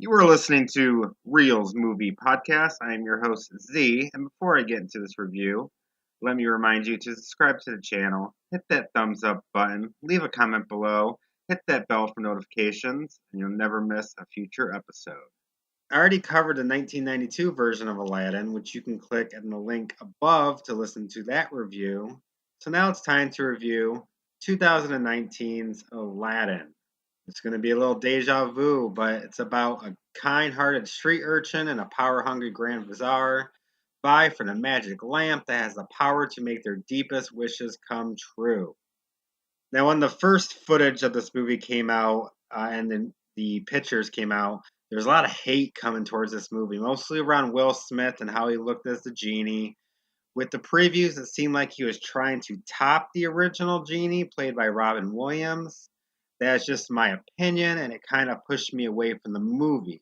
You are listening to Reels Movie Podcast. I am your host, Z, and before I get into this review, let me remind you to subscribe to the channel, hit that thumbs up button, leave a comment below, hit that bell for notifications, and you'll never miss a future episode. I already covered the 1992 version of Aladdin, which you can click in the link above to listen to that review. So now it's time to review 2019's Aladdin. It's going to be a little deja vu, but it's about a kind-hearted street urchin and a power-hungry Grand Vizier vie for the magic lamp that has the power to make their deepest wishes come true. Now, when the first footage of this movie came out and then the pictures came out, there's a lot of hate coming towards this movie, mostly around Will Smith and how he looked as the genie. With the previews, it seemed like he was trying to top the original genie, played by Robin Williams. That's just my opinion, and it kind of pushed me away from the movie.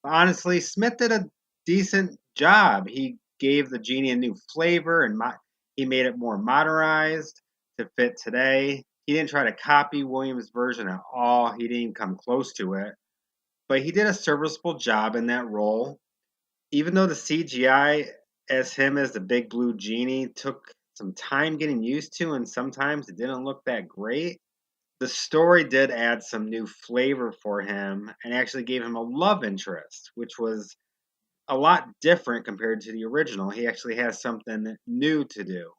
But honestly, Smith did a decent job. He gave the genie a new flavor and he made it more modernized to fit today. He didn't try to copy Williams' version at all. He didn't even come close to it. But he did a serviceable job in that role. Even though the CGI as him as the big blue genie took some time getting used to, and sometimes it didn't look that great, the story did add some new flavor for him and actually gave him a love interest, which was a lot different compared to the original. He actually has something new to do.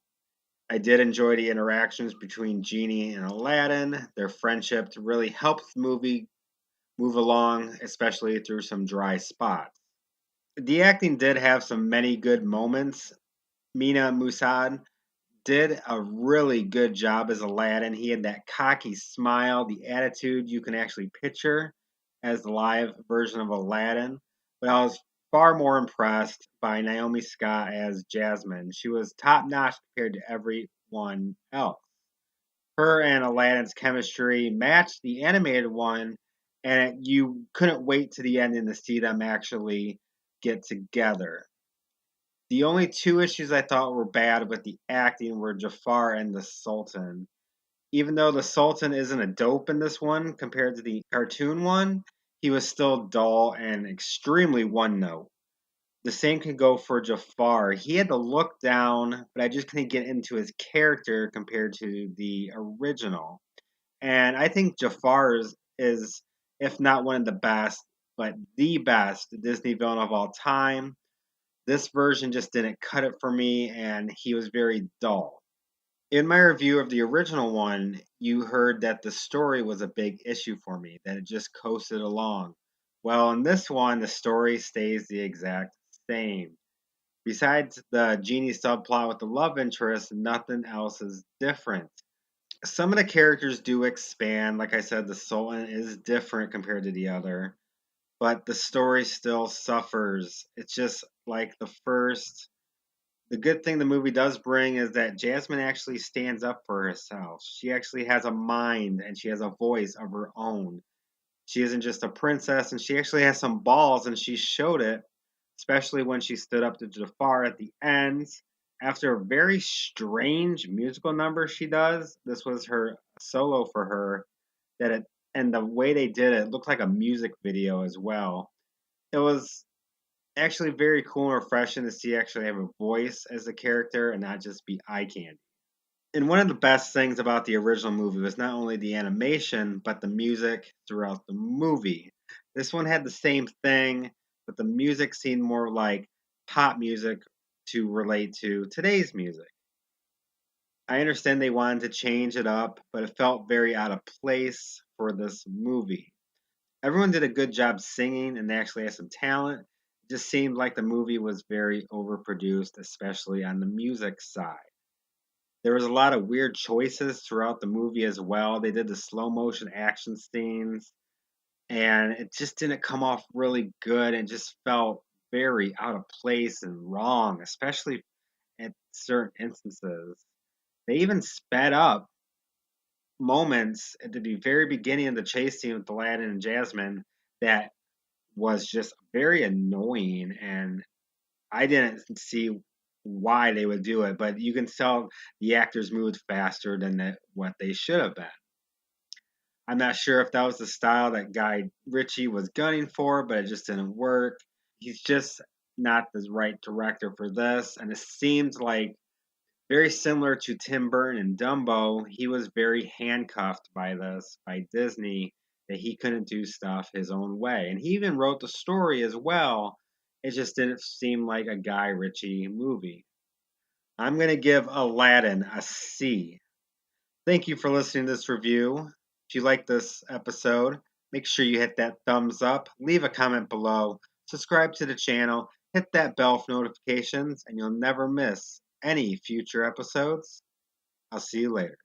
I did enjoy the interactions between Genie and Aladdin. Their friendship really helped the movie move along, especially through some dry spots. The acting did have some many good moments. Mena Massoud did a really good job as Aladdin. He had that cocky smile, the attitude you can actually picture as the live version of Aladdin. But I was far more impressed by Naomi Scott as Jasmine. She was top notch compared to everyone else. Her and Aladdin's chemistry matched the animated one, and you couldn't wait to the ending to see them actually get together. The only two issues I thought were bad with the acting were Jafar and the Sultan. Even though the Sultan isn't a dope in this one compared to the cartoon one, he was still dull and extremely one note. The same can go for Jafar. He had to look down, but I just couldn't get into his character compared to the original. And I think is, if not one of the best, but the best Disney villain of all time. This version just didn't cut it for me, and he was very dull. In my review of the original one, you heard that the story was a big issue for me, that it just coasted along. Well, in this one, the story stays the exact same. Besides the genie subplot with the love interest, nothing else is different. Some of the characters do expand. Like I said, the Sultan is different compared to the other, but the story still suffers. It's just like the first. The good thing the movie does bring is that Jasmine actually stands up for herself. She actually has a mind and she has a voice of her own. She isn't just a princess, and she actually has some balls, and she showed it, especially when she stood up to Jafar at the end. After a very strange musical number she does, this was her solo for her, that it and the way they did it looked like a music video as well. It was actually very cool and refreshing to see actually have a voice as a character and not just be eye candy. And one of the best things about the original movie was not only the animation, but the music throughout the movie. This one had the same thing, but the music seemed more like pop music to relate to today's music. I understand they wanted to change it up, but it felt very out of place for this movie. Everyone did a good job singing and they actually had some talent. It just seemed like the movie was very overproduced, especially on the music side. There was a lot of weird choices throughout the movie as well. They did the slow motion action scenes, and it just didn't come off really good and just felt very out of place and wrong, especially at certain instances. They even sped up moments at the very beginning of the chase scene with Aladdin and Jasmine that was just very annoying, and I didn't see why they would do it, but you can tell the actors moved faster than what they should have been. I'm not sure if that was the style that Guy Ritchie was gunning for, but it just didn't work. He's just not the right director for this, and it seems like very similar to Tim Burton and Dumbo, he was very handcuffed by this, by Disney, that he couldn't do stuff his own way. And he even wrote the story as well. It just didn't seem like a Guy Ritchie movie. I'm going to give Aladdin a C. Thank you for listening to this review. If you like this episode, make sure you hit that thumbs up, leave a comment below, subscribe to the channel, hit that bell for notifications, and you'll never miss any future episodes. I'll see you later.